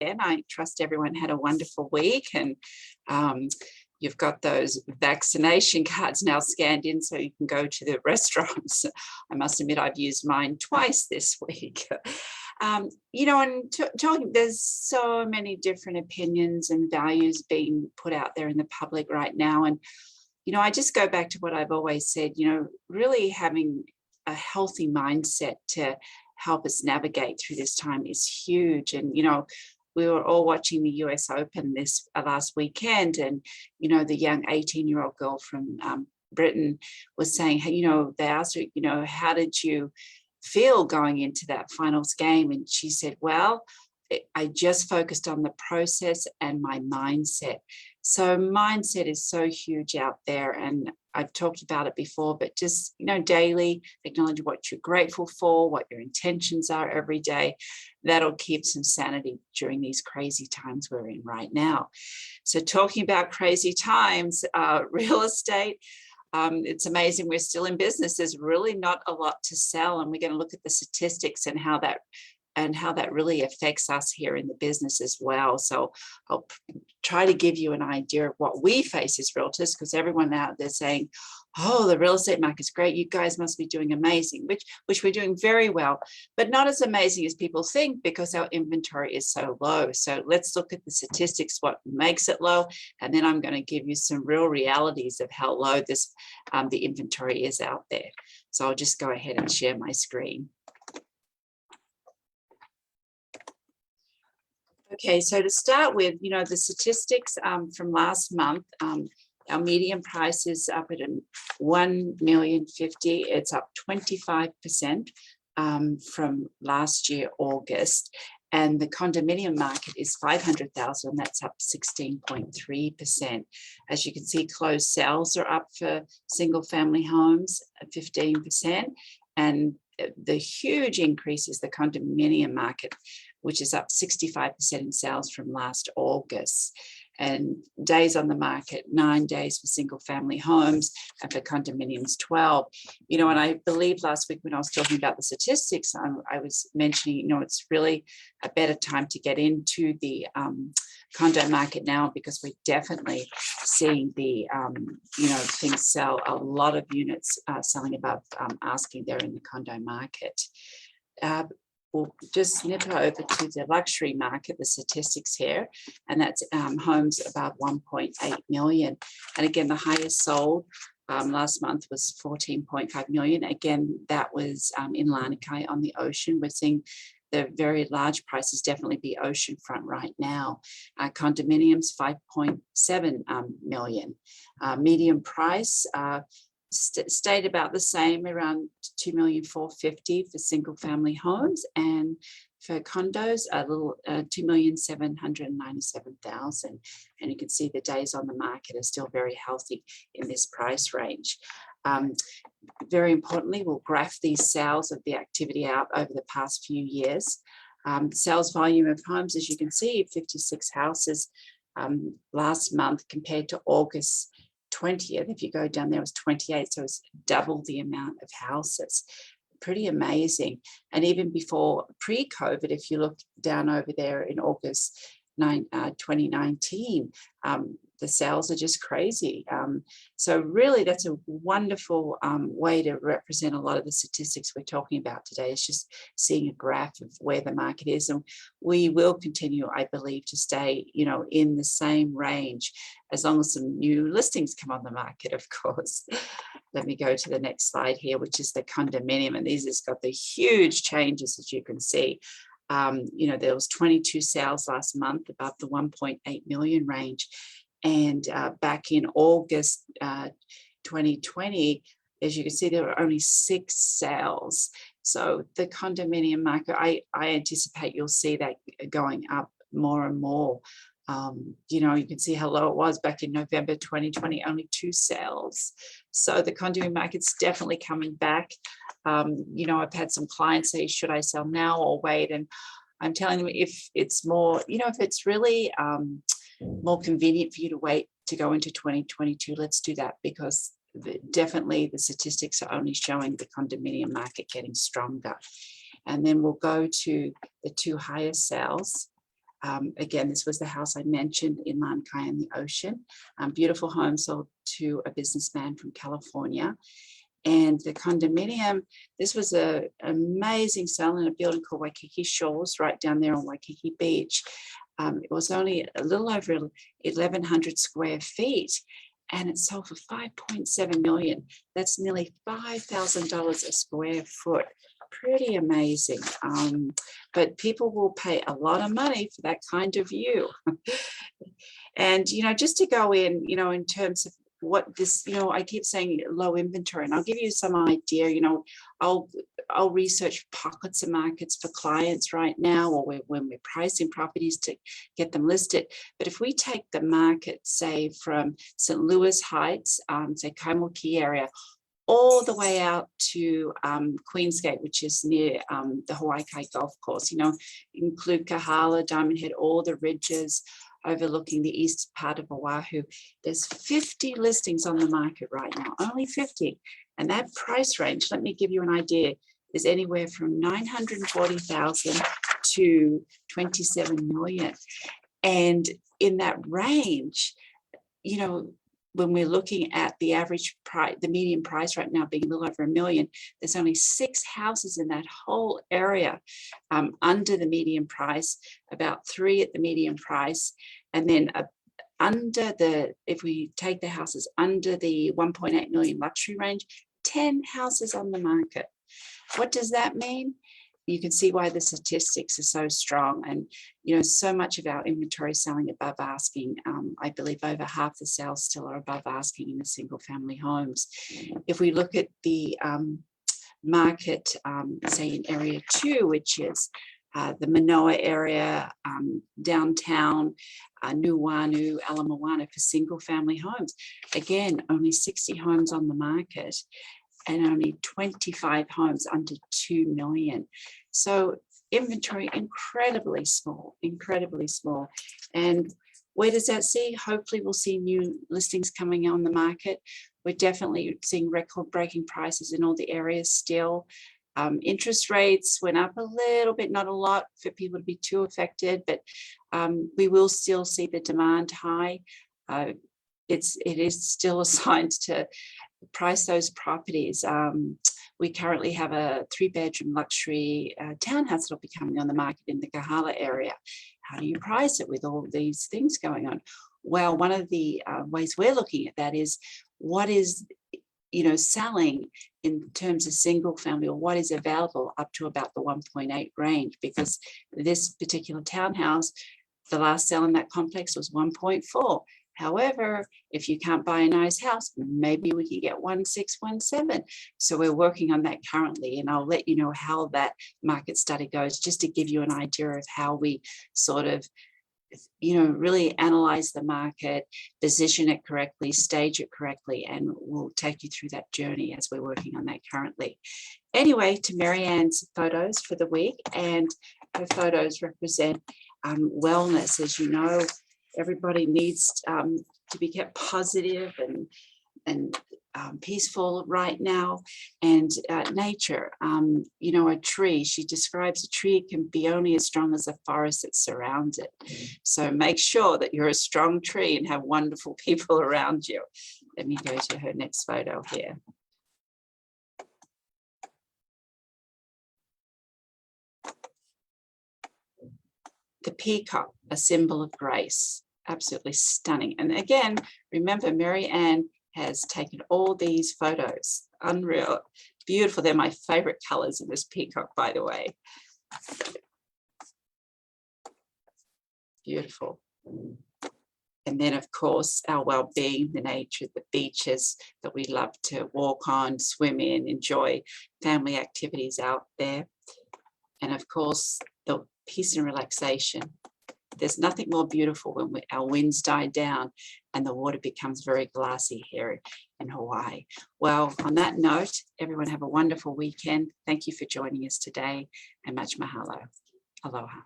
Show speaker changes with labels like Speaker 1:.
Speaker 1: And I trust everyone had a wonderful week, and you've got those vaccination cards now scanned in so you can go to the restaurants. I must admit I've used mine twice this week. And talking, there's so many different opinions and values being put out there in the public right now. And, I just go back to what I've always said, really having a healthy mindset to help us navigate through this time is huge. And, we were all watching the US Open this last weekend, and, the young 18-year-old girl from Britain was saying, hey, they asked her, how did you feel going into that finals game? And she said, well, I just focused on the process and my mindset. So mindset is so huge out there. And I've talked about it before, but just, daily acknowledge what you're grateful for, what your intentions are every day. That'll keep some sanity during these crazy times we're in right now. So talking about crazy times, real estate, it's amazing we're still in business. There's really not a lot to sell, and we're going to look at the statistics and how that really affects us here in the business as well. So I'll try to give you an idea of what we face as realtors, because everyone out there saying, oh, the real estate market's great, you guys must be doing amazing, which we're doing very well, but not as amazing as people think, because our inventory is so low. So let's look at the statistics, what makes it low, and then I'm going to give you some real realities of how low this the inventory is out there. So I'll just go ahead and share my screen. Okay, so to start with, the statistics from last month, our median price is up at $1,050,000. It's up 25% from last year, August. And the condominium market is 500,000. That's up 16.3%. As you can see, closed sales are up for single family homes at 15%. And the huge increase is the condominium market, which is up 65% in sales from last August. And days on the market, 9 days for single family homes, and for condominiums, 12. And I believe last week when I was talking about the statistics, I was mentioning, it's really a better time to get into the condo market now, because we're definitely seeing the, things sell. A lot of units selling above asking there in the condo market. We'll just snip over to the luxury market, the statistics here, and that's homes above 1.8 million. And again, the highest sold last month was 14.5 million. Again, that was in Lanikai on the ocean. We're seeing the very large prices definitely be oceanfront right now. Condominiums, 5.7 million. Medium price, stayed about the same, around 2,450,000 for single family homes, and for condos a little 2,797,000. And you can see the days on the market are still very healthy in this price range. Very importantly, we'll graph these sales of the activity out over the past few years. Sales volume of homes, as you can see, 56 houses last month compared to August 20th. If you go down there, it was 28, so it's double the amount of houses. Pretty amazing. And even before pre-COVID, if you look down over there in August 2019, the sales are just crazy. So really, that's a wonderful way to represent a lot of the statistics we're talking about today. It's just seeing a graph of where the market is. And we will continue, I believe, to stay, in the same range as long as some new listings come on the market, of course. Let me go to the next slide here, which is the condominium. And these has got the huge changes, as you can see. There was 22 sales last month above the 1.8 million range. And back in August 2020, as you can see, there were only 6 sales. So the condominium market, I anticipate you'll see that going up more and more. You can see how low it was back in November 2020, only 2 sales. So the condominium market's definitely coming back. I've had some clients say, should I sell now or wait? And I'm telling them, if it's more, if it's really more convenient for you to wait to go into 2022, let's do that, because definitely the statistics are only showing the condominium market getting stronger. And then we'll go to the 2 highest sales. Again, this was the house I mentioned in Lankai in the ocean. Beautiful home sold to a businessman from California. And the condominium, this was an amazing sale in a building called Waikiki Shores, right down there on Waikiki Beach. It was only a little over 1,100 square feet, and it sold for $5.7 million. That's nearly $5,000 a square foot. Pretty amazing. But people will pay a lot of money for that kind of view. And, just to go in terms of what this, I keep saying low inventory, and I'll give you some idea. I'll research pockets of markets for clients right now, or when we're pricing properties to get them listed. But if we take the market, say from St. Louis Heights, say Kaimoki area, all the way out to Queensgate, which is near the Hawaii Golf Course, include Kahala, Diamond Head, all the ridges overlooking the east part of Oahu. There's 50 listings on the market right now, only 50. And that price range, let me give you an idea, is anywhere from $940,000 to $27 million. And in that range, when we're looking at the average price, the median price right now being a little over $1 million, there's only 6 houses in that whole area under the median price, about 3 at the median price, and then if we take the houses under the 1.8 million luxury range, 10 houses on the market. What does that mean? You can see why the statistics are so strong, and so much of our inventory is selling above asking. I believe over half the sales still are above asking in the single family homes. If we look at the market, say in area 2, which is the Manoa area, downtown, Nuuanu, Ala Moana, for single family homes, again, only 60 homes on the market, and only 25 homes under 2 million. So inventory incredibly small. And where does that see? Hopefully we'll see new listings coming on the market. We're definitely seeing record-breaking prices in all the areas still. Interest rates went up a little bit, not a lot for people to be too affected, but we will still see the demand high. It is still assigned to price those properties. We currently have a 3-bedroom luxury townhouse that'll be coming on the market in the Kahala area. How do you price it with all these things going on? Well, one of the ways we're looking at that is what is selling in terms of single family, or what is available up to about the 1.8 range, because this particular townhouse, the last sale in that complex was 1.4. However, if you can't buy a nice house, maybe we can get 1.6, 1.7. So we're working on that currently, and I'll let you know how that market study goes, just to give you an idea of how we sort of, really analyze the market, position it correctly, stage it correctly, and we'll take you through that journey as we're working on that currently. Anyway, to Marianne's photos for the week, and her photos represent wellness. As you know, everybody needs to be kept positive and peaceful right now. And nature, a tree, she describes a tree can be only as strong as the forest that surrounds it. So make sure that you're a strong tree and have wonderful people around you. Let me go to her next photo here. The peacock, a symbol of grace. Absolutely stunning. And again, remember, Marianne has taken all these photos. Unreal, beautiful. They're my favorite colors in this peacock, by the way. Beautiful. And then, of course, our well-being, the nature, the beaches that we love to walk on, swim in, enjoy family activities out there. And of course, the peace and relaxation. There's nothing more beautiful when our winds die down and the water becomes very glassy here in Hawaii. Well, on that note, everyone have a wonderful weekend. Thank you for joining us today, and much mahalo. Aloha.